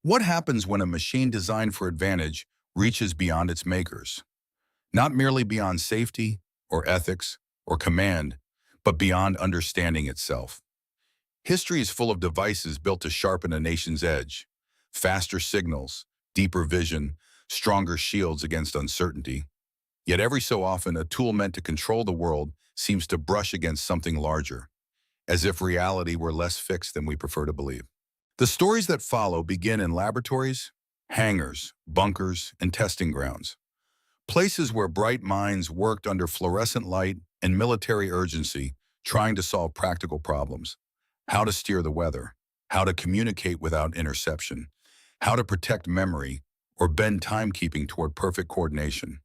What happens when a machine designed for advantage reaches beyond its makers? Not merely beyond safety or ethics or command, but beyond understanding itself. History is full of devices built to sharpen a nation's edge. Faster signals, deeper vision, stronger shields against uncertainty. Yet every so often, a tool meant to control the world seems to brush against something larger, as if reality were less fixed than we prefer to believe. The stories that follow begin in laboratories, hangars, bunkers, and testing grounds, places where bright minds worked under fluorescent light and military urgency, trying to solve practical problems. How to steer the weather, how to communicate without interception, how to protect memory, or bend timekeeping toward perfect coordination.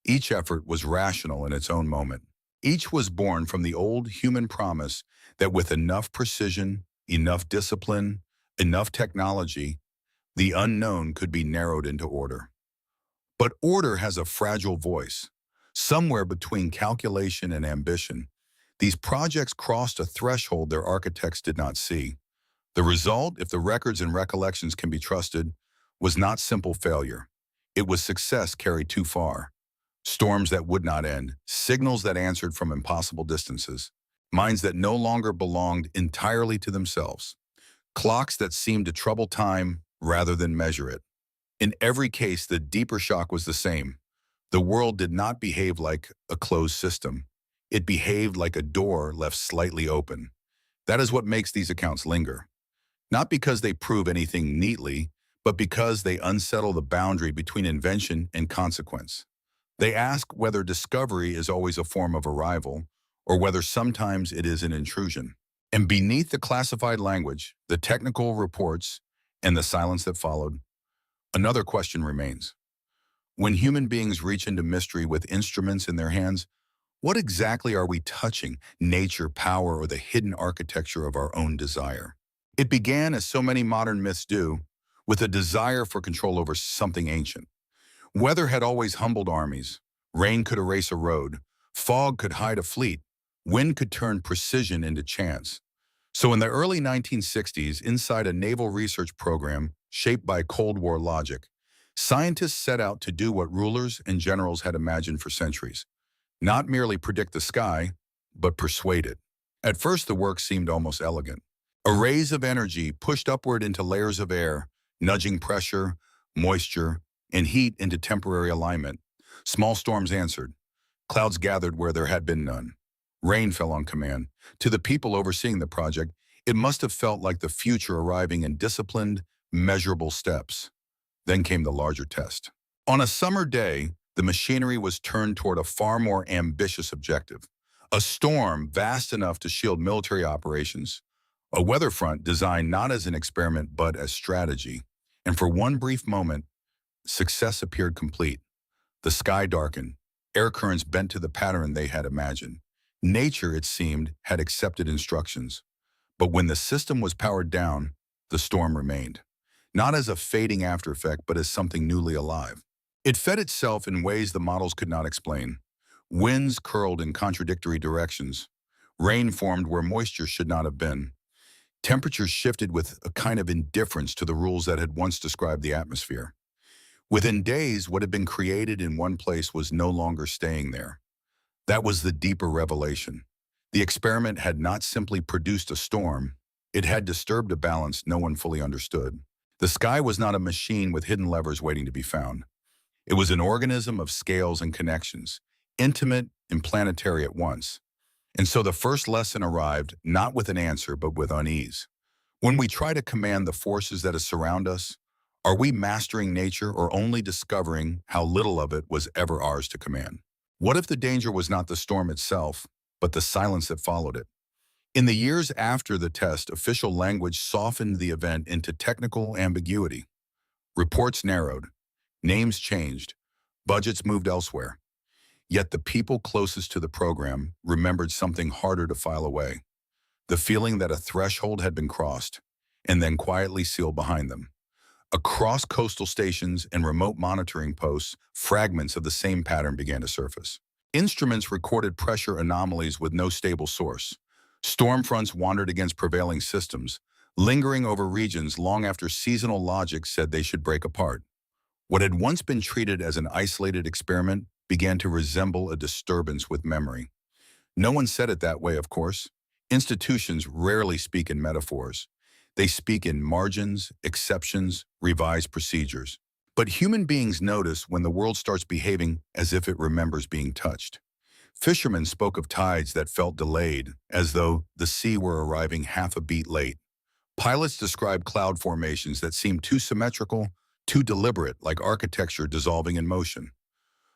Each effort was rational in its own moment. Each was born from the old human promise that with enough precision, enough discipline, enough technology, the unknown could be narrowed into order. But order has a fragile voice. Somewhere between calculation and ambition, these projects crossed a threshold their architects did not see. The result, if the records and recollections can be trusted, was not simple failure. It was success carried too far. Storms that would not end, signals that answered from impossible distances, minds that no longer belonged entirely to themselves, clocks that seemed to trouble time rather than measure it. In every case, the deeper shock was the same. The world did not behave like a closed system. It behaved like a door left slightly open. That is what makes these accounts linger. Not because they prove anything neatly, but because they unsettle the boundary between invention and consequence. They ask whether discovery is always a form of arrival, or whether sometimes it is an intrusion. And beneath the classified language, the technical reports, and the silence that followed, another question remains. When human beings reach into mystery with instruments in their hands, what exactly are we touching, nature, power, or the hidden architecture of our own desire? It began, as so many modern myths do, with a desire for control over something ancient. Weather had always humbled armies. Rain could erase a road. Fog could hide a fleet. Wind could turn precision into chance. So in the early 1960s, inside a naval research program shaped by Cold War logic, scientists set out to do what rulers and generals had imagined for centuries. Not merely predict the sky, but persuade it. At first, the work seemed almost elegant. Arrays of energy pushed upward into layers of air, nudging pressure, moisture, and heat into temporary alignment. Small storms answered. Clouds gathered where there had been none. Rain fell on command. To the people overseeing the project, it must have felt like the future arriving in disciplined, measurable steps. Then came the larger test. On a summer day, the machinery was turned toward a far more ambitious objective. A storm vast enough to shield military operations. A weather front designed not as an experiment but as strategy. And for one brief moment, success appeared complete. The sky darkened. Air currents bent to the pattern they had imagined. Nature, it seemed, had accepted instructions. But when the system was powered down, the storm remained. Not as a fading after effect, but as something newly alive. It fed itself in ways the models could not explain. Winds curled in contradictory directions. Rain formed where moisture should not have been. Temperatures shifted with a kind of indifference to the rules that had once described the atmosphere. Within days, what had been created in one place was no longer staying there. That was the deeper revelation. The experiment had not simply produced a storm, it had disturbed a balance no one fully understood. The sky was not a machine with hidden levers waiting to be found. It was an organism of scales and connections, intimate and planetary at once. And so the first lesson arrived, not with an answer, but with unease. When we try to command the forces that surround us, are we mastering nature or only discovering how little of it was ever ours to command? What if the danger was not the storm itself, but the silence that followed it? In the years after the test, official language softened the event into technical ambiguity. Reports narrowed, names changed, budgets moved elsewhere. Yet the people closest to the program remembered something harder to file away. The feeling that a threshold had been crossed, and then quietly sealed behind them. Across coastal stations and remote monitoring posts, fragments of the same pattern began to surface. Instruments recorded pressure anomalies with no stable source. Storm fronts wandered against prevailing systems, lingering over regions long after seasonal logic said they should break apart. What had once been treated as an isolated experiment began to resemble a disturbance with memory. No one said it that way, of course. Institutions rarely speak in metaphors. They speak in margins, exceptions, revised procedures. But human beings notice when the world starts behaving as if it remembers being touched. Fishermen spoke of tides that felt delayed, as though the sea were arriving half a beat late. Pilots described cloud formations that seemed too symmetrical, too deliberate, like architecture dissolving in motion.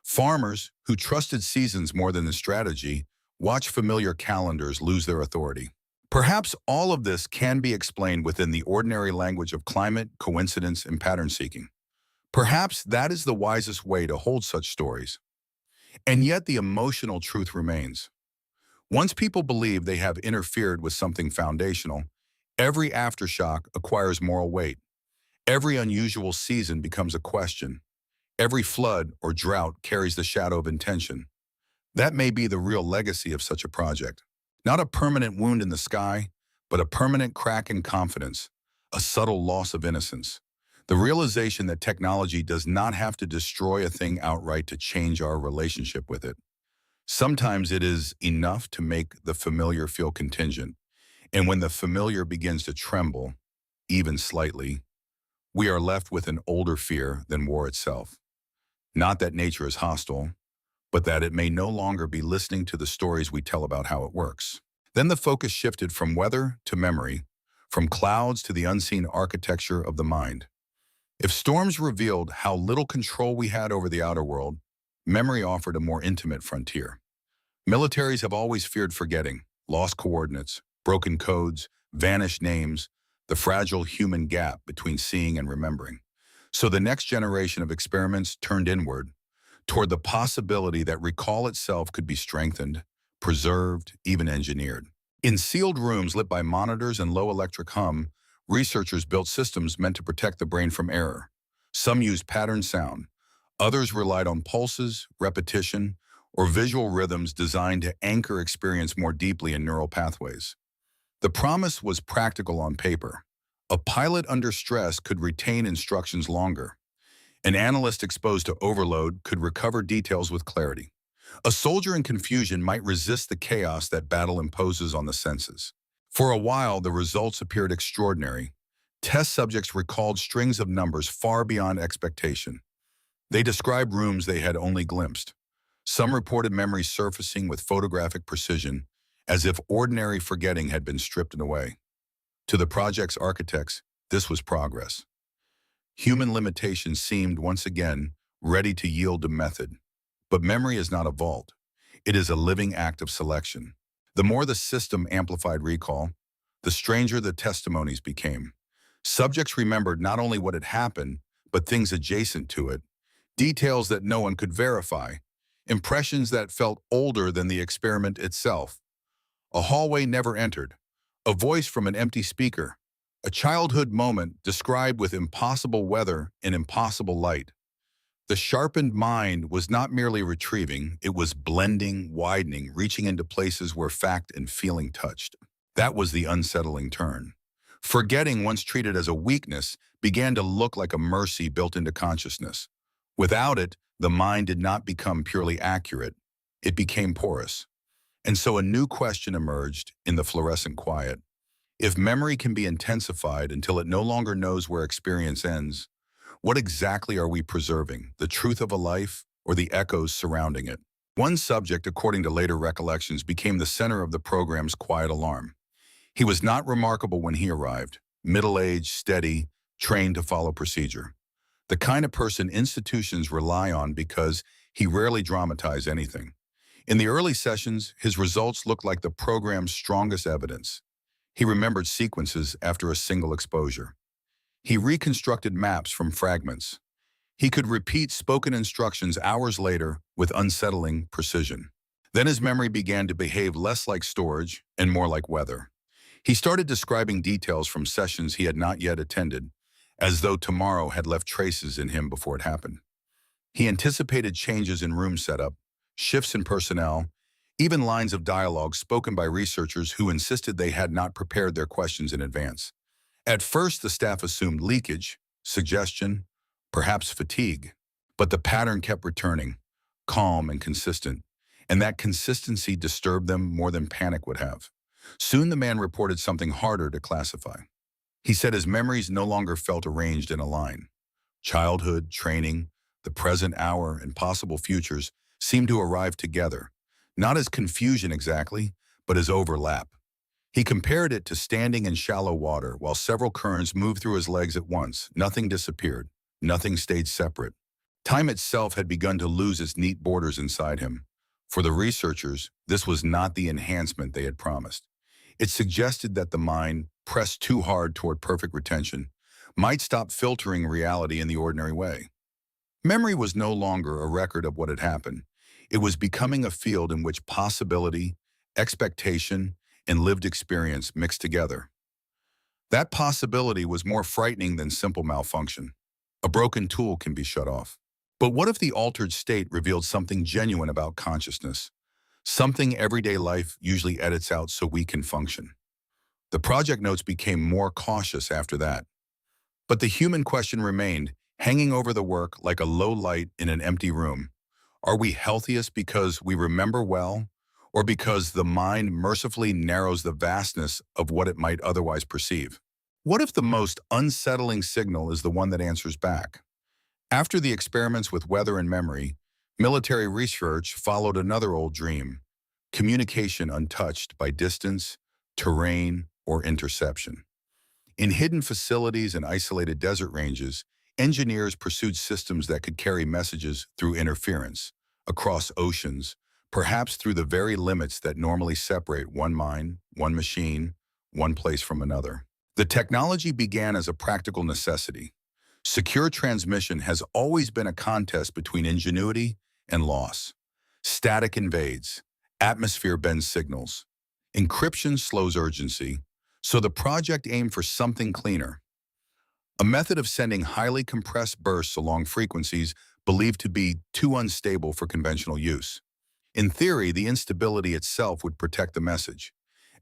Farmers, who trusted seasons more than the strategy, watched familiar calendars lose their authority. Perhaps all of this can be explained within the ordinary language of climate, coincidence, and pattern seeking. Perhaps that is the wisest way to hold such stories. And yet the emotional truth remains. Once people believe they have interfered with something foundational, every aftershock acquires moral weight. Every unusual season becomes a question. Every flood or drought carries the shadow of intention. That may be the real legacy of such a project. Not a permanent wound in the sky, but a permanent crack in confidence, a subtle loss of innocence. The realization that technology does not have to destroy a thing outright to change our relationship with it. Sometimes it is enough to make the familiar feel contingent, and when the familiar begins to tremble, even slightly, we are left with an older fear than war itself. Not that nature is hostile, but that it may no longer be listening to the stories we tell about how it works. Then the focus shifted from weather to memory, from clouds to the unseen architecture of the mind. If storms revealed how little control we had over the outer world, memory offered a more intimate frontier. Militaries have always feared forgetting, lost coordinates, broken codes, vanished names, the fragile human gap between seeing and remembering. So the next generation of experiments turned inward, toward the possibility that recall itself could be strengthened, preserved, even engineered. In sealed rooms lit by monitors and low electric hum, researchers built systems meant to protect the brain from error. Some used pattern sound. Others relied on pulses, repetition, or visual rhythms designed to anchor experience more deeply in neural pathways. The promise was practical on paper. A pilot under stress could retain instructions longer. An analyst exposed to overload could recover details with clarity. A soldier in confusion might resist the chaos that battle imposes on the senses. For a while, the results appeared extraordinary. Test subjects recalled strings of numbers far beyond expectation. They described rooms they had only glimpsed. Some reported memories surfacing with photographic precision, as if ordinary forgetting had been stripped away. To the project's architects, this was progress. Human limitations seemed once again ready to yield to method. But memory is not a vault. It is a living act of selection. The more the system amplified recall, the stranger the testimonies became. Subjects remembered not only what had happened, but things adjacent to it, details that no one could verify, impressions that felt older than the experiment itself. A hallway never entered, a voice from an empty speaker, a childhood moment described with impossible weather and impossible light. The sharpened mind was not merely retrieving, it was blending, widening, reaching into places where fact and feeling touched. That was the unsettling turn. Forgetting, once treated as a weakness, began to look like a mercy built into consciousness. Without it, the mind did not become purely accurate. It became porous. And so a new question emerged in the fluorescent quiet. If memory can be intensified until it no longer knows where experience ends, what exactly are we preserving, the truth of a life or the echoes surrounding it? One subject, according to later recollections, became the center of the program's quiet alarm. He was not remarkable when he arrived, middle-aged, steady, trained to follow procedure. The kind of person institutions rely on because he rarely dramatized anything. In the early sessions, his results looked like the program's strongest evidence. He remembered sequences after a single exposure. He reconstructed maps from fragments. He could repeat spoken instructions hours later with unsettling precision. Then his memory began to behave less like storage and more like weather. He started describing details from sessions he had not yet attended, as though tomorrow had left traces in him before it happened. He anticipated changes in room setup, shifts in personnel, even lines of dialogue spoken by researchers who insisted they had not prepared their questions in advance. At first, the staff assumed leakage, suggestion, perhaps fatigue. But the pattern kept returning, calm and consistent, and that consistency disturbed them more than panic would have. Soon the man reported something harder to classify. He said his memories no longer felt arranged in a line. Childhood, training, the present hour, and possible futures seemed to arrive together, not as confusion exactly, but as overlap. He compared it to standing in shallow water while several currents moved through his legs at once. Nothing disappeared. Nothing stayed separate. Time itself had begun to lose its neat borders inside him. For the researchers, this was not the enhancement they had promised. It suggested that the mind, pressed too hard toward perfect retention, might stop filtering reality in the ordinary way. Memory was no longer a record of what had happened. It was becoming a field in which possibility, expectation, and lived experience mixed together. That possibility was more frightening than simple malfunction. A broken tool can be shut off. But what if the altered state revealed something genuine about consciousness? Something everyday life usually edits out so we can function. The project notes became more cautious after that. But the human question remained, hanging over the work like a low light in an empty room. Are we healthiest because we remember well, or because the mind mercifully narrows the vastness of what it might otherwise perceive? What if the most unsettling signal is the one that answers back? After the experiments with weather and memory, military research followed another old dream: communication untouched by distance, terrain, or interception. In hidden facilities and isolated desert ranges, engineers pursued systems that could carry messages through interference, across oceans, perhaps through the very limits that normally separate one mind, one machine, one place from another. The technology began as a practical necessity. Secure transmission has always been a contest between ingenuity and loss. Static invades, atmosphere bends signals. Encryption slows urgency, so the project aimed for something cleaner. A method of sending highly compressed bursts along frequencies believed to be too unstable for conventional use. In theory, the instability itself would protect the message.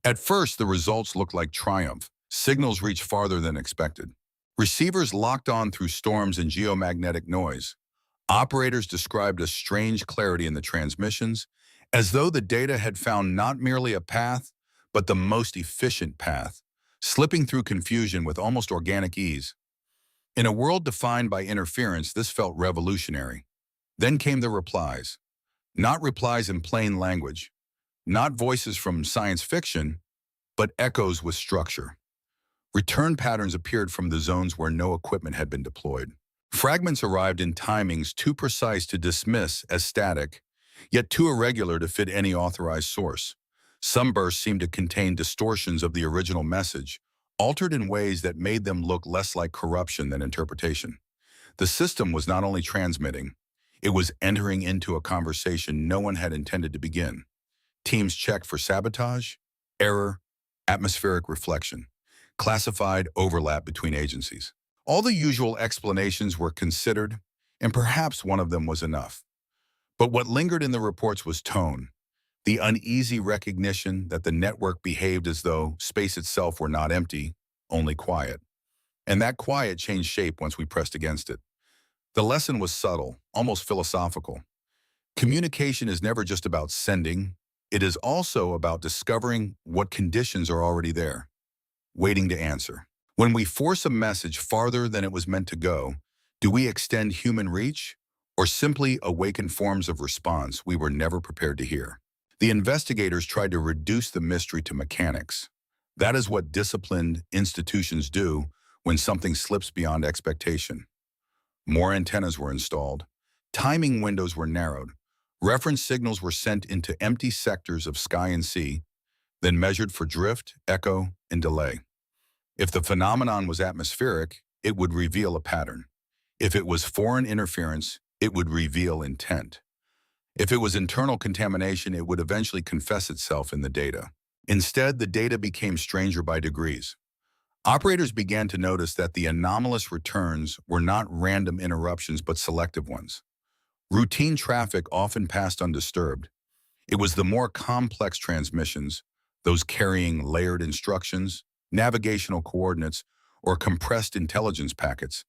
At first, the results looked like triumph. Signals reached farther than expected. Receivers locked on through storms and geomagnetic noise. Operators described a strange clarity in the transmissions, as though the data had found not merely a path, but the most efficient path, slipping through confusion with almost organic ease. In a world defined by interference, this felt revolutionary. Then came the replies. Not replies in plain language, not voices from science fiction, but echoes with structure. Return patterns appeared from the zones where no equipment had been deployed. Fragments arrived in timings too precise to dismiss as static, yet too irregular to fit any authorized source. Some bursts seemed to contain distortions of the original message, altered in ways that made them look less like corruption than interpretation. The system was not only transmitting, it was entering into a conversation no one had intended to begin. Teams checked for sabotage, error, atmospheric reflection, classified overlap between agencies. All the usual explanations were considered, and perhaps one of them was enough. But what lingered in the reports was tone, the uneasy recognition that the network behaved as though space itself were not empty, only quiet. And that quiet changed shape once we pressed against it. The lesson was subtle, almost philosophical. Communication is never just about sending, it is also about discovering what conditions are already there, waiting to answer. When we force a message farther than it was meant to go, do we extend human reach or simply awaken forms of response we were never prepared to hear? The investigators tried to reduce the mystery to mechanics. That is what disciplined institutions do when something slips beyond expectation. More antennas were installed. Timing windows were narrowed. Reference signals were sent into empty sectors of sky and sea, then measured for drift, echo, and delay. If the phenomenon was atmospheric, it would reveal a pattern. If it was foreign interference, it would reveal intent. If it was internal contamination, it would eventually confess itself in the data. Instead, the data became stranger by degrees. Operators began to notice that the anomalous returns were not random interruptions but selective ones. Routine traffic often passed undisturbed. It was the more complex transmissions, those carrying layered instructions, navigational coordinates, or compressed intelligence packets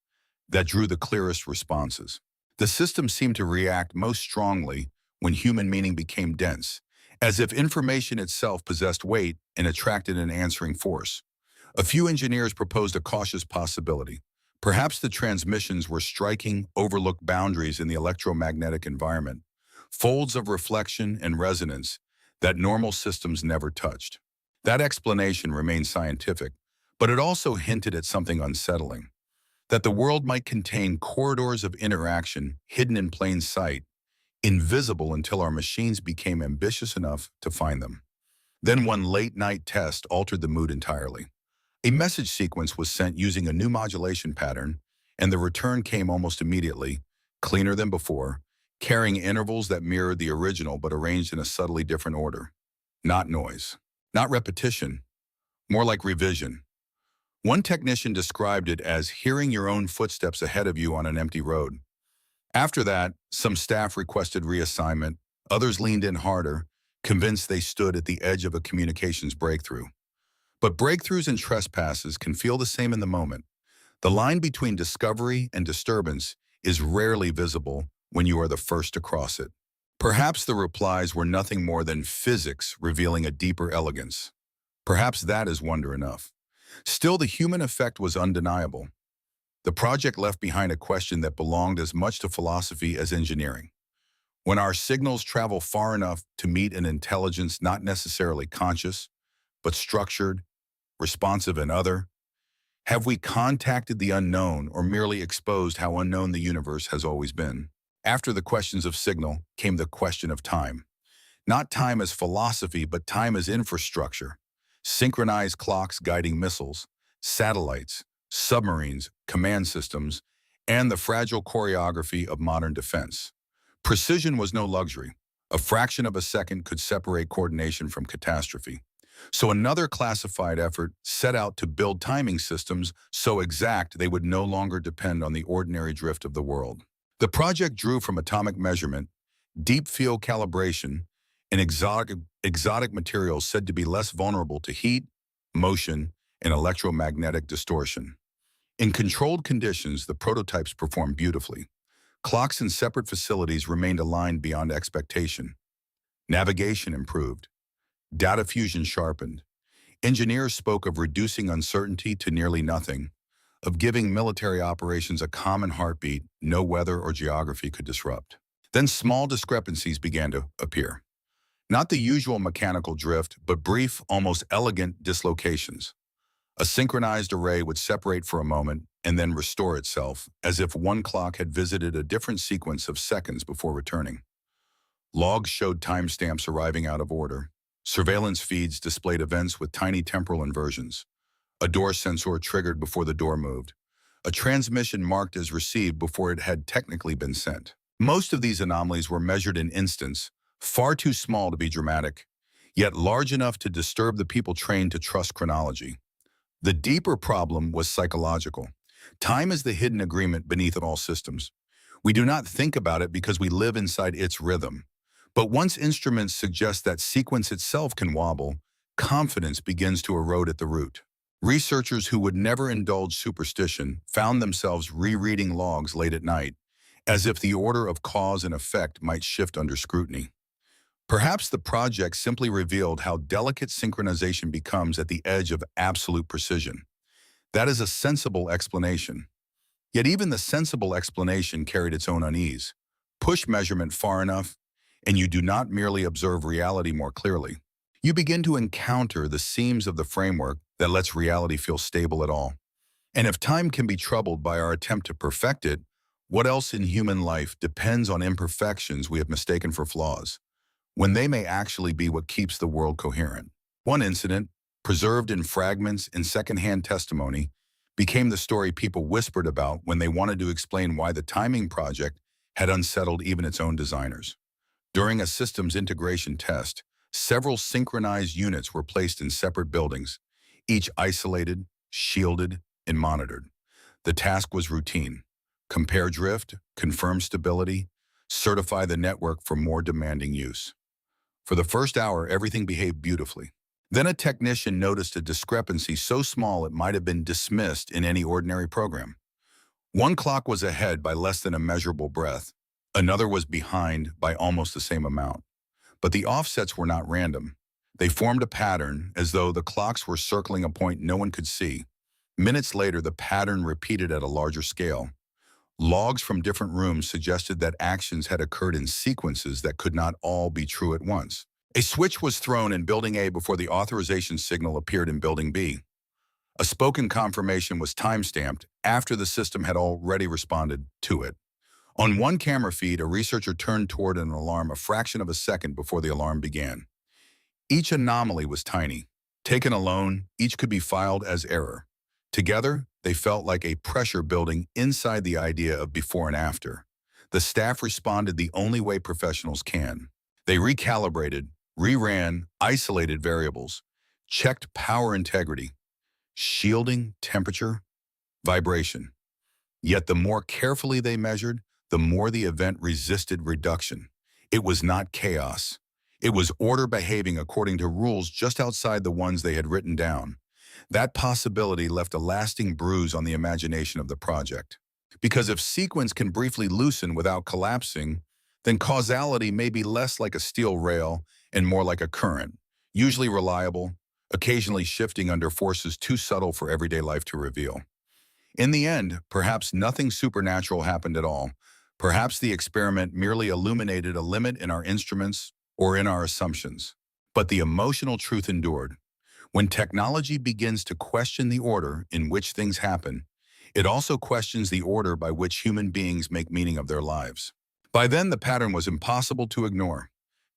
that drew the clearest responses. The system seemed to react most strongly when human meaning became dense, as if information itself possessed weight and attracted an answering force. A few engineers proposed a cautious possibility. Perhaps the transmissions were striking, overlooked boundaries in the electromagnetic environment, folds of reflection and resonance that normal systems never touched. That explanation remained scientific, but it also hinted at something unsettling, that the world might contain corridors of interaction hidden in plain sight, invisible until our machines became ambitious enough to find them. Then one late-night test altered the mood entirely. A message sequence was sent using a new modulation pattern, and the return came almost immediately, cleaner than before, carrying intervals that mirrored the original but arranged in a subtly different order. Not noise, not repetition, more like revision. One technician described it as hearing your own footsteps ahead of you on an empty road. After that, some staff requested reassignment, others leaned in harder, convinced they stood at the edge of a communications breakthrough. But breakthroughs and trespasses can feel the same in the moment. The line between discovery and disturbance is rarely visible when you are the first to cross it. Perhaps the replies were nothing more than physics revealing a deeper elegance. Perhaps that is wonder enough. Still, the human effect was undeniable. The project left behind a question that belonged as much to philosophy as engineering. When our signals travel far enough to meet an intelligence not necessarily conscious, but structured, responsive, and other, have we contacted the unknown or merely exposed how unknown the universe has always been? After the questions of signal came the question of time. Not time as philosophy, but time as infrastructure. Synchronized clocks guiding missiles, satellites, submarines, command systems, and the fragile choreography of modern defense. Precision was no luxury. A fraction of a second could separate coordination from catastrophe. So another classified effort set out to build timing systems so exact they would no longer depend on the ordinary drift of the world. The project drew from atomic measurement, deep field calibration, and exotic materials said to be less vulnerable to heat, motion, and electromagnetic distortion. In controlled conditions, the prototypes performed beautifully. Clocks in separate facilities remained aligned beyond expectation. Navigation improved. Data fusion sharpened. Engineers spoke of reducing uncertainty to nearly nothing, of giving military operations a common heartbeat no weather or geography could disrupt. Then small discrepancies began to appear. Not the usual mechanical drift, but brief, almost elegant dislocations. A synchronized array would separate for a moment and then restore itself, as if one clock had visited a different sequence of seconds before returning. Logs showed timestamps arriving out of order. Surveillance feeds displayed events with tiny temporal inversions. A door sensor triggered before the door moved. A transmission marked as received before it had technically been sent. Most of these anomalies were measured in instants, far too small to be dramatic, yet large enough to disturb the people trained to trust chronology. The deeper problem was psychological. Time is the hidden agreement beneath all systems. We do not think about it because we live inside its rhythm. But once instruments suggest that sequence itself can wobble, confidence begins to erode at the root. Researchers who would never indulge superstition found themselves rereading logs late at night, as if the order of cause and effect might shift under scrutiny. Perhaps the project simply revealed how delicate synchronization becomes at the edge of absolute precision. That is a sensible explanation. Yet even the sensible explanation carried its own unease. Push measurement far enough, and you do not merely observe reality more clearly. You begin to encounter the seams of the framework that lets reality feel stable at all. And if time can be troubled by our attempt to perfect it, what else in human life depends on imperfections we have mistaken for flaws, when they may actually be what keeps the world coherent? One incident, preserved in fragments and secondhand testimony, became the story people whispered about when they wanted to explain why the timing project had unsettled even its own designers. During a systems integration test, several synchronized units were placed in separate buildings, each isolated, shielded, and monitored. The task was routine: compare drift, confirm stability, certify the network for more demanding use. For the first hour, everything behaved beautifully. Then a technician noticed a discrepancy so small it might have been dismissed in any ordinary program. One clock was ahead by less than a measurable breath. Another was behind by almost the same amount. But the offsets were not random. They formed a pattern as though the clocks were circling a point no one could see. Minutes later, the pattern repeated at a larger scale. Logs from different rooms suggested that actions had occurred in sequences that could not all be true at once. A switch was thrown in Building A before the authorization signal appeared in Building B. A spoken confirmation was timestamped after the system had already responded to it. On one camera feed, a researcher turned toward an alarm a fraction of a second before the alarm began. Each anomaly was tiny. Taken alone, each could be filed as error. Together, they felt like a pressure building inside the idea of before and after. The staff responded the only way professionals can. They recalibrated, reran, isolated variables, checked power integrity, shielding, temperature, vibration. Yet the more carefully they measured, the more the event resisted reduction. It was not chaos. It was order behaving according to rules just outside the ones they had written down. That possibility left a lasting bruise on the imagination of the project. Because if sequence can briefly loosen without collapsing, then causality may be less like a steel rail and more like a current, usually reliable, occasionally shifting under forces too subtle for everyday life to reveal. In the end, perhaps nothing supernatural happened at all. Perhaps the experiment merely illuminated a limit in our instruments or in our assumptions. But the emotional truth endured. When technology begins to question the order in which things happen, it also questions the order by which human beings make meaning of their lives. By then, the pattern was impossible to ignore.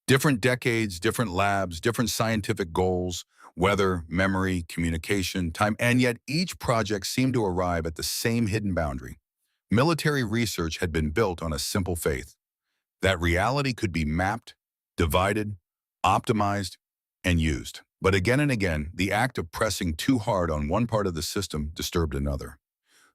Different decades, different labs, different scientific goals, weather, memory, communication, time, and yet each project seemed to arrive at the same hidden boundary. Military research had been built on a simple faith that reality could be mapped, divided, optimized, and used. But again and again, the act of pressing too hard on one part of the system disturbed another.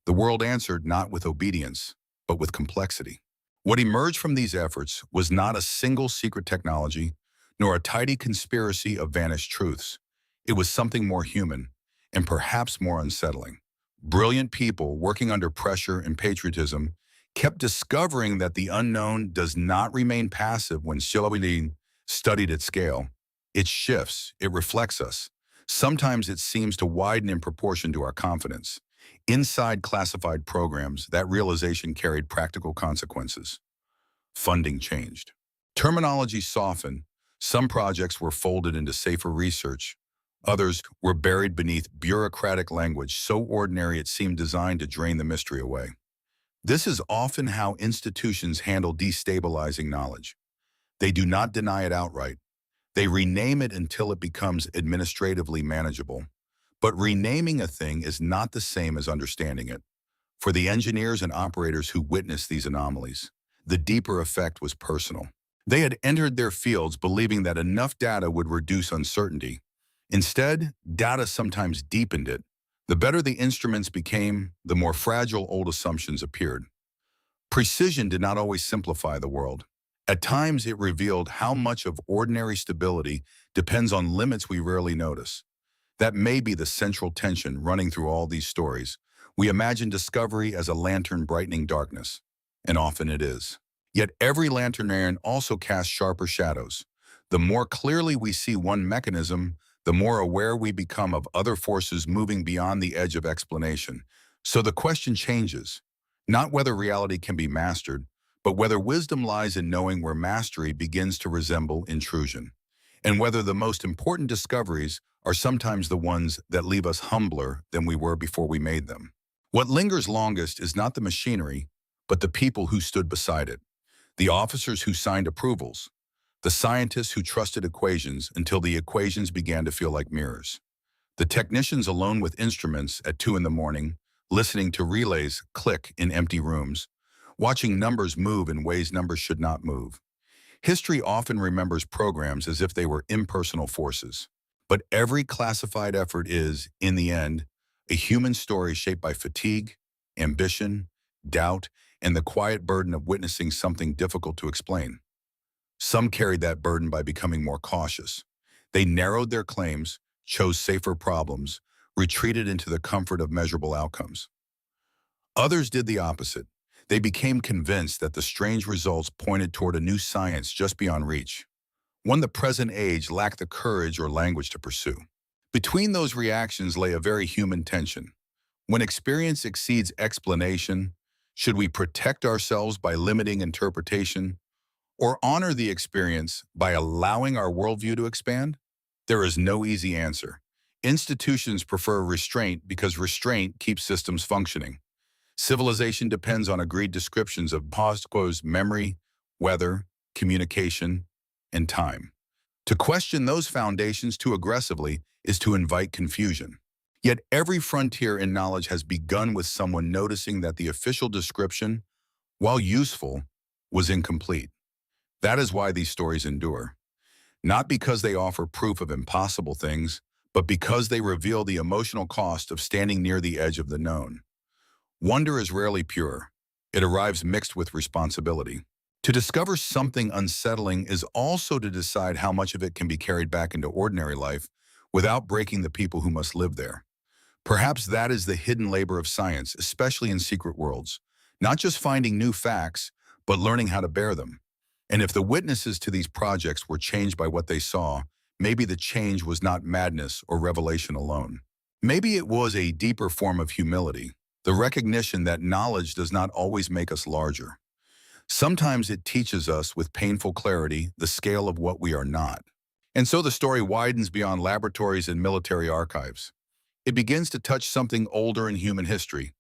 The world answered not with obedience, but with complexity. What emerged from these efforts was not a single secret technology, nor a tidy conspiracy of vanished truths. It was something more human, and perhaps more unsettling. Brilliant people working under pressure and patriotism kept discovering that the unknown does not remain passive when studied at scale. It shifts, it reflects us. Sometimes it seems to widen in proportion to our confidence. Inside classified programs, that realization carried practical consequences. Funding changed. Terminology softened. Some projects were folded into safer research. Others were buried beneath bureaucratic language so ordinary it seemed designed to drain the mystery away. This is often how institutions handle destabilizing knowledge. They do not deny it outright. They rename it until it becomes administratively manageable. But renaming a thing is not the same as understanding it. For the engineers and operators who witnessed these anomalies, the deeper effect was personal. They had entered their fields believing that enough data would reduce uncertainty. Instead, data sometimes deepened it. The better the instruments became, the more fragile old assumptions appeared. Precision did not always simplify the world. At times, it revealed how much of ordinary stability depends on limits we rarely notice. That may be the central tension running through all these stories. We imagine discovery as a lantern brightening darkness, and often it is. Yet every lantern also casts sharper shadows. The more clearly we see one mechanism, the more aware we become of other forces moving beyond the edge of explanation. So the question changes, not whether reality can be mastered, but whether wisdom lies in knowing where mastery begins to resemble intrusion, and whether the most important discoveries are sometimes the ones that leave us humbler than we were before we made them. What lingers longest is not the machinery, but the people who stood beside it, the officers who signed approvals, the scientists who trusted equations until the equations began to feel like mirrors, the technicians alone with instruments at 2 in the morning, listening to relays click in empty rooms, watching numbers move in ways numbers should not move. History often remembers programs as if they were impersonal forces. But every classified effort is, in the end, a human story shaped by fatigue, ambition, doubt, and the quiet burden of witnessing something difficult to explain. Some carried that burden by becoming more cautious. They narrowed their claims, chose safer problems, retreated into the comfort of measurable outcomes. Others did the opposite. They became convinced that the strange results pointed toward a new science just beyond reach, one the present age lacked the courage or language to pursue. Between those reactions lay a very human tension. When experience exceeds explanation, should we protect ourselves by limiting interpretation or honor the experience by allowing our worldview to expand? There is no easy answer. Institutions prefer restraint because restraint keeps systems functioning. Civilization depends on agreed descriptions of post memory, weather, communication, and time. To question those foundations too aggressively is to invite confusion. Yet every frontier in knowledge has begun with someone noticing that the official description, while useful, was incomplete. That is why these stories endure. Not because they offer proof of impossible things, but because they reveal the emotional cost of standing near the edge of the known. Wonder is rarely pure. It arrives mixed with responsibility. To discover something unsettling is also to decide how much of it can be carried back into ordinary life without breaking the people who must live there. Perhaps that is the hidden labor of science, especially in secret worlds. Not just finding new facts, but learning how to bear them. And if the witnesses to these projects were changed by what they saw, maybe the change was not madness or revelation alone. Maybe it was a deeper form of humility, the recognition that knowledge does not always make us larger. Sometimes it teaches us with painful clarity the scale of what we are not. And so the story widens beyond laboratories and military archives. It begins to touch something older in human history,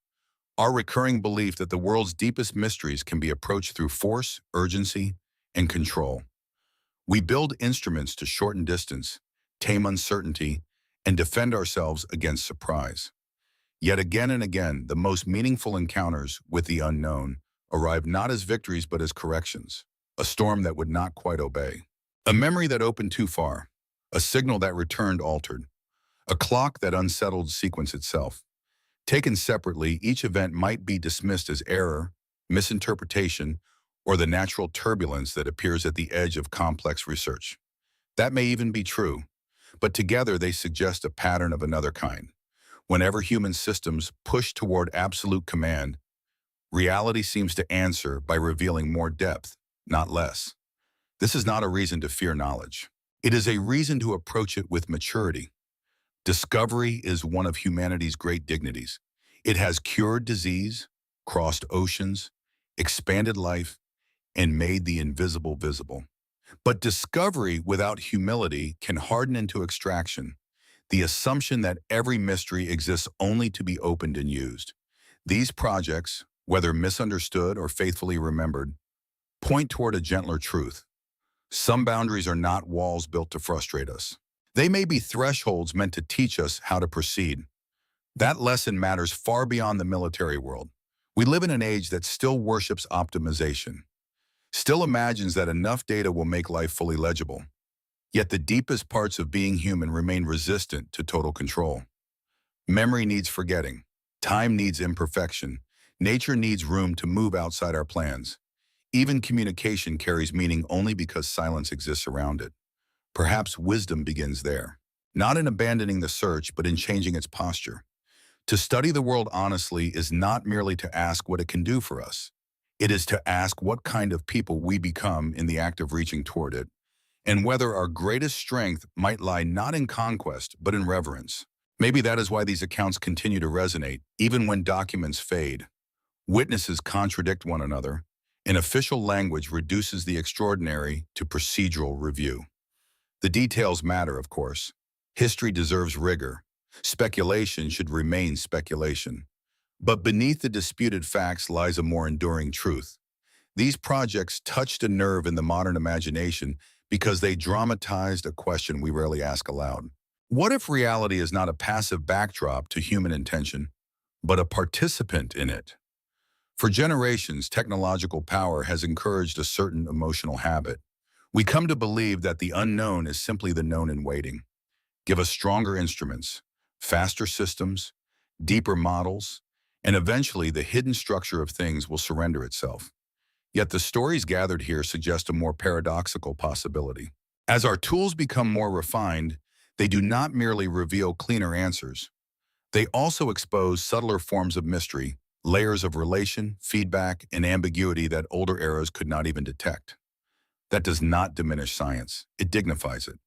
our recurring belief that the world's deepest mysteries can be approached through force, urgency, and control. We build instruments to shorten distance, tame uncertainty, and defend ourselves against surprise. Yet again and again, the most meaningful encounters with the unknown arrive not as victories but as corrections, a storm that would not quite obey, a memory that opened too far, a signal that returned altered, a clock that unsettled sequence itself. Taken separately, each event might be dismissed as error, misinterpretation, or the natural turbulence that appears at the edge of complex research. That may even be true, but together they suggest a pattern of another kind. Whenever human systems push toward absolute command, reality seems to answer by revealing more depth, not less. This is not a reason to fear knowledge. It is a reason to approach it with maturity. Discovery is one of humanity's great dignities. It has cured disease, crossed oceans, expanded life, and made the invisible visible. But discovery without humility can harden into extraction, the assumption that every mystery exists only to be opened and used. These projects, whether misunderstood or faithfully remembered, point toward a gentler truth. Some boundaries are not walls built to frustrate us. They may be thresholds meant to teach us how to proceed. That lesson matters far beyond the military world. We live in an age that still worships optimization, still imagines that enough data will make life fully legible. Yet the deepest parts of being human remain resistant to total control. Memory needs forgetting. Time needs imperfection. Nature needs room to move outside our plans. Even communication carries meaning only because silence exists around it. Perhaps wisdom begins there, not in abandoning the search, but in changing its posture. To study the world honestly is not merely to ask what it can do for us. It is to ask what kind of people we become in the act of reaching toward it, and whether our greatest strength might lie not in conquest, but in reverence. Maybe that is why these accounts continue to resonate, even when documents fade. Witnesses contradict one another, and official language reduces the extraordinary to procedural review. The details matter, of course. History deserves rigor. Speculation should remain speculation. But beneath the disputed facts lies a more enduring truth. These projects touched a nerve in the modern imagination because they dramatized a question we rarely ask aloud. What if reality is not a passive backdrop to human intention, but a participant in it? For generations, technological power has encouraged a certain emotional habit. We come to believe that the unknown is simply the known in waiting. Give us stronger instruments, faster systems, deeper models, and eventually the hidden structure of things will surrender itself. Yet the stories gathered here suggest a more paradoxical possibility. As our tools become more refined, They do not merely reveal cleaner answers. They also expose subtler forms of mystery, layers of relation, feedback, and ambiguity that older eras could not even detect. That does not diminish science. It dignifies it.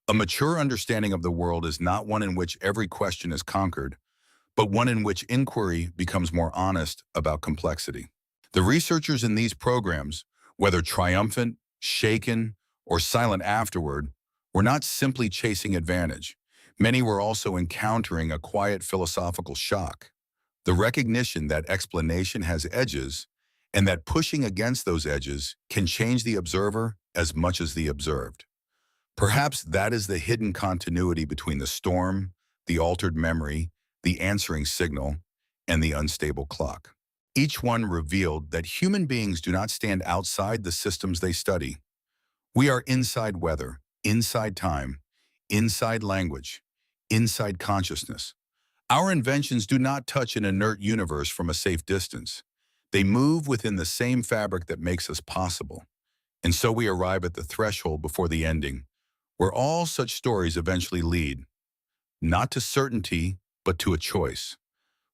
A mature understanding of the world is not one in which every question is conquered, but one in which inquiry becomes more honest about complexity. The researchers in these programs, whether triumphant, shaken, or silent afterward, were not simply chasing advantage. Many were also encountering a quiet philosophical shock. The recognition that explanation has edges and that pushing against those edges can change the observer as much as the observed. Perhaps that is the hidden continuity between the storm, the altered memory, the answering signal, and the unstable clock. Each one revealed that human beings do not stand outside the systems they study. We are inside weather, inside time, inside language, inside consciousness. Our inventions do not touch an inert universe from a safe distance. They move within the same fabric that makes us possible. And so we arrive at the threshold before the ending, where all such stories eventually lead, not to certainty, but to a choice.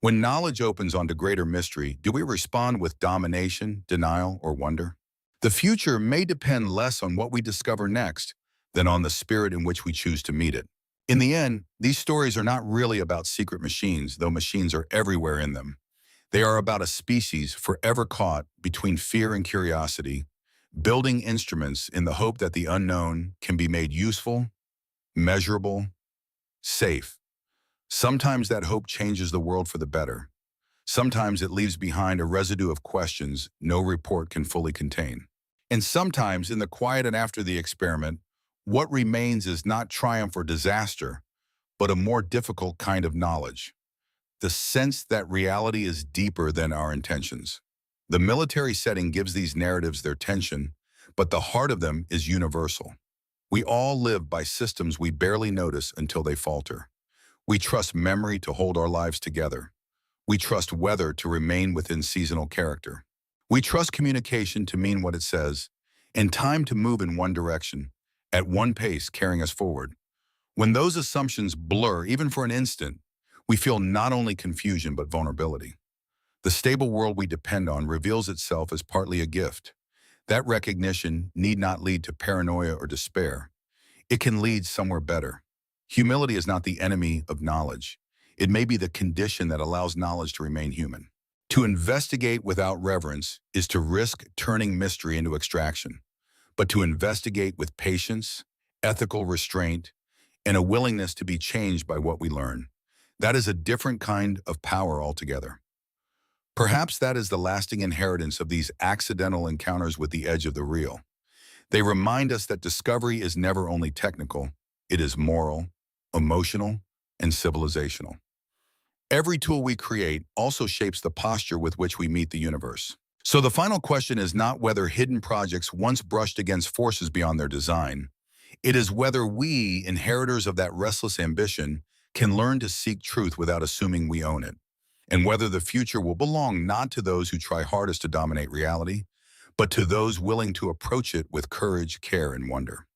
When knowledge opens onto greater mystery, do we respond with domination, denial, or wonder? The future may depend less on what we discover next than on the spirit in which we choose to meet it. In the end, these stories are not really about secret machines, though machines are everywhere in them. They are about a species forever caught between fear and curiosity, building instruments in the hope that the unknown can be made useful, measurable, safe. Sometimes that hope changes the world for the better. Sometimes it leaves behind a residue of questions no report can fully contain. And sometimes, in the quiet and after the experiment, what remains is not triumph or disaster, but a more difficult kind of knowledge. The sense that reality is deeper than our intentions. The military setting gives these narratives their tension, but the heart of them is universal. We all live by systems we barely notice until they falter. We trust memory to hold our lives together. We trust weather to remain within seasonal character. We trust communication to mean what it says, and time to move in one direction, at one pace carrying us forward. When those assumptions blur, even for an instant, we feel not only confusion but vulnerability. The stable world we depend on reveals itself as partly a gift. That recognition need not lead to paranoia or despair. It can lead somewhere better. Humility is not the enemy of knowledge. It may be the condition that allows knowledge to remain human. To investigate without reverence is to risk turning mystery into extraction. But to investigate with patience, ethical restraint, and a willingness to be changed by what we learn, that is a different kind of power altogether. Perhaps that is the lasting inheritance of these accidental encounters with the edge of the real. They remind us that discovery is never only technical, it is moral, emotional, and civilizational. Every tool we create also shapes the posture with which we meet the universe. So the final question is not whether hidden projects once brushed against forces beyond their design. It is whether we, inheritors of that restless ambition, can learn to seek truth without assuming we own it, and whether the future will belong not to those who try hardest to dominate reality, but to those willing to approach it with courage, care, and wonder.